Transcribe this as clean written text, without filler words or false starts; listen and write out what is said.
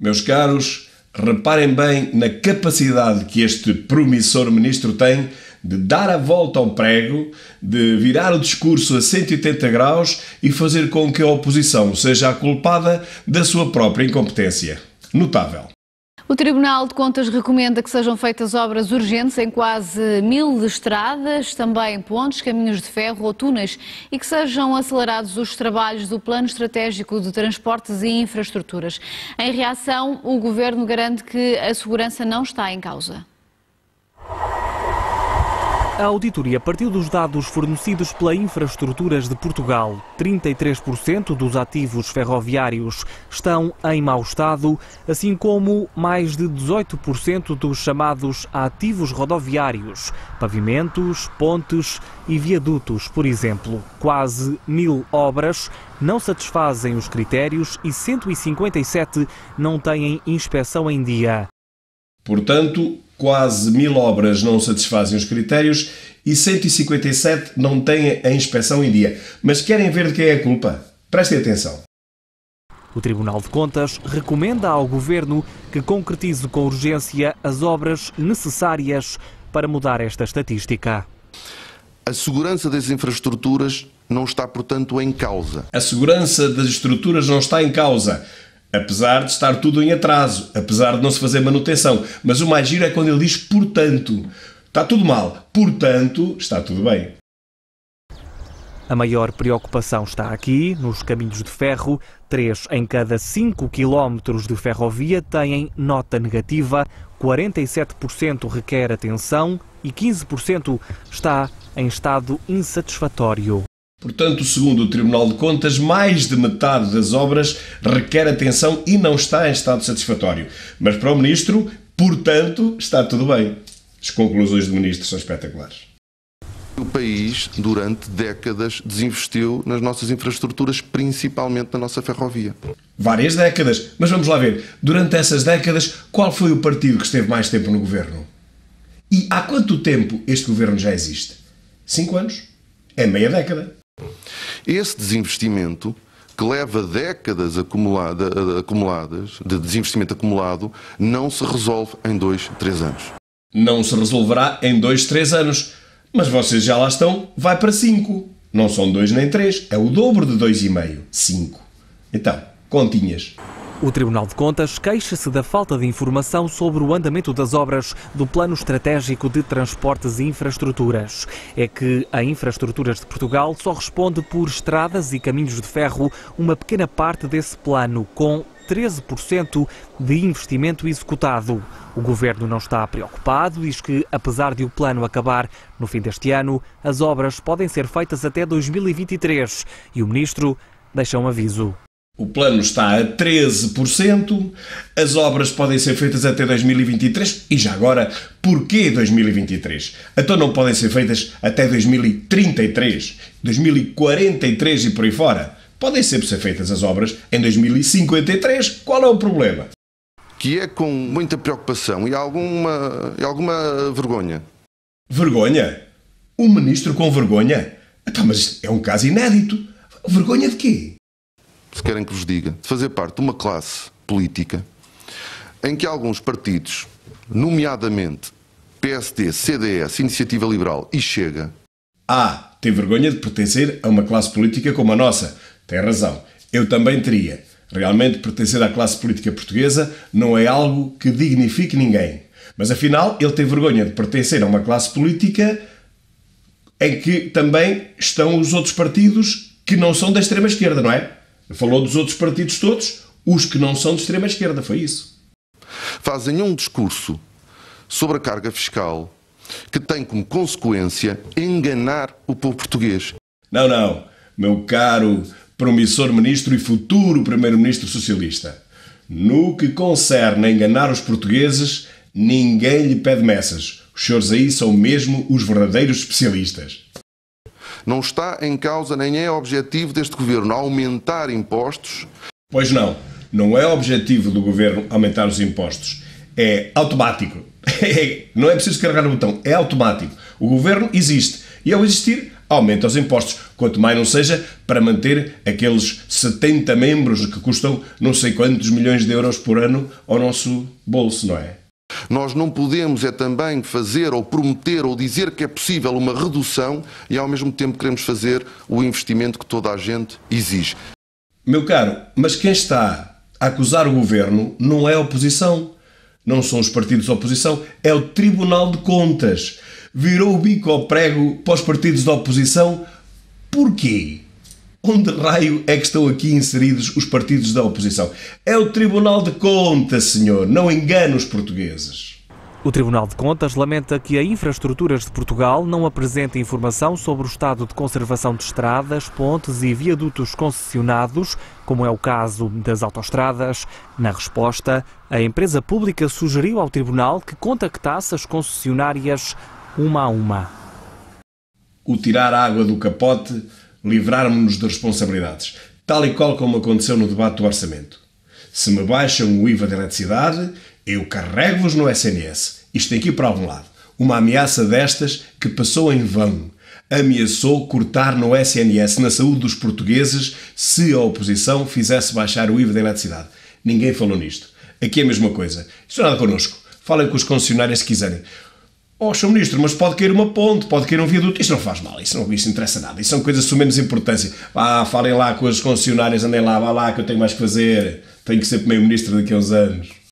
Meus caros, reparem bem na capacidade que este promissor ministro tem de dar a volta ao prego, de virar o discurso a 180 graus e fazer com que a oposição seja a culpada da sua própria incompetência. Notável. O Tribunal de Contas recomenda que sejam feitas obras urgentes em quase 1000 estradas, também pontes, caminhos de ferro ou túneis, e que sejam acelerados os trabalhos do Plano Estratégico de Transportes e Infraestruturas. Em reação, o Governo garante que a segurança não está em causa. A auditoria partiu dos dados fornecidos pela Infraestruturas de Portugal. 33% dos ativos ferroviários estão em mau estado, assim como mais de 18% dos chamados ativos rodoviários, pavimentos, pontes e viadutos, por exemplo. Quase 1000 obras não satisfazem os critérios e 157 não têm inspeção em dia. Portanto, quase 1000 obras não satisfazem os critérios e 157 não têm a inspeção em dia. Mas querem ver de quem é a culpa? Prestem atenção. O Tribunal de Contas recomenda ao Governo que concretize com urgência as obras necessárias para mudar esta estatística. A segurança das infraestruturas não está, portanto, em causa. A segurança das estruturas não está em causa. Apesar de estar tudo em atraso, apesar de não se fazer manutenção. Mas o mais giro é quando ele diz portanto. Está tudo mal, portanto, está tudo bem. A maior preocupação está aqui, nos caminhos de ferro. 3 em cada 5 quilómetros de ferrovia têm nota negativa, 47% requer atenção e 15% está em estado insatisfatório. Portanto, segundo o Tribunal de Contas, mais de metade das obras requer atenção e não está em estado satisfatório. Mas para o Ministro, portanto, está tudo bem. As conclusões do Ministro são espetaculares. O país, durante décadas, desinvestiu nas nossas infraestruturas, principalmente na nossa ferrovia. Várias décadas. Mas vamos lá ver. Durante essas décadas, qual foi o partido que esteve mais tempo no governo? E há quanto tempo este governo já existe? 5 anos? É meia década. Esse desinvestimento, que leva décadas acumuladas, de desinvestimento acumulado, não se resolve em 2, 3 anos. Não se resolverá em 2, 3 anos. Mas vocês já lá estão, vai para 5. Não são 2 nem 3, é o dobro de 2,5. 5. Então, continhas. O Tribunal de Contas queixa-se da falta de informação sobre o andamento das obras do Plano Estratégico de Transportes e Infraestruturas. É que a Infraestruturas de Portugal só responde por estradas e caminhos de ferro uma pequena parte desse plano, com 13% de investimento executado. O Governo não está preocupado, diz que, apesar de o plano acabar no fim deste ano, as obras podem ser feitas até 2023 e o Ministro deixa um aviso. O plano está a 13%, as obras podem ser feitas até 2023 e já agora, porquê 2023? Então não podem ser feitas até 2033, 2043 e por aí fora? Podem sempre ser feitas as obras em 2053, qual é o problema? Que é com muita preocupação e alguma vergonha. Vergonha? Um ministro com vergonha? Então, mas é um caso inédito. Vergonha de quê? Se querem que vos diga, de fazer parte de uma classe política em que alguns partidos, nomeadamente PSD, CDS, Iniciativa Liberal e Chega... tem vergonha de pertencer a uma classe política como a nossa. Tem razão. Eu também teria. Realmente pertencer à classe política portuguesa não é algo que dignifique ninguém. Mas afinal, ele tem vergonha de pertencer a uma classe política em que também estão os outros partidos que não são da extrema-esquerda, não é? Falou dos outros partidos todos, os que não são de extrema-esquerda, foi isso. Fazem um discurso sobre a carga fiscal que tem como consequência enganar o povo português. Não, meu caro promissor ministro e futuro primeiro-ministro socialista. No que concerne a enganar os portugueses, ninguém lhe pede messas. Os senhores aí são mesmo os verdadeiros especialistas. Não está em causa nem é objetivo deste governo aumentar impostos. Pois não é objetivo do governo aumentar os impostos. É automático. Não é preciso carregar no botão, é automático. O governo existe e ao existir aumenta os impostos, quanto mais não seja para manter aqueles 70 membros que custam não sei quantos milhões de euros por ano ao nosso bolso, não é? Nós não podemos também fazer ou prometer ou dizer que é possível uma redução e ao mesmo tempo queremos fazer o investimento que toda a gente exige. Meu caro, mas quem está a acusar o governo não é a oposição, não são os partidos da oposição, é o Tribunal de Contas. Virou o bico ao prego para os partidos da oposição. Porquê? Onde raio é que estão aqui inseridos os partidos da oposição? É o Tribunal de Contas, senhor, não engane os portugueses. O Tribunal de Contas lamenta que a Infraestruturas de Portugal não apresente informação sobre o estado de conservação de estradas, pontes e viadutos concessionados, como é o caso das autoestradas. Na resposta, a empresa pública sugeriu ao Tribunal que contactasse as concessionárias uma a uma. O tirar a água do capote, livrarmos-nos de responsabilidades, tal e qual como aconteceu no debate do orçamento. Se me baixam o IVA da eletricidade, eu carrego-vos no SNS. Isto tem que ir para algum lado. Uma ameaça destas que passou em vão. Ameaçou cortar no SNS, na saúde dos portugueses, se a oposição fizesse baixar o IVA da eletricidade. Ninguém falou nisto. Aqui é a mesma coisa. Isto não é nada connosco. Falem com os concessionários se quiserem. Oh, Sr. Ministro, mas pode cair uma ponte, pode cair um viaduto. Isto não faz mal, isso não interessa nada. Isso são coisas de menos importância. Falem lá com as concessionárias, andem lá, vá lá que eu tenho mais que fazer. Tenho que ser Primeiro-Ministro daqui a uns anos.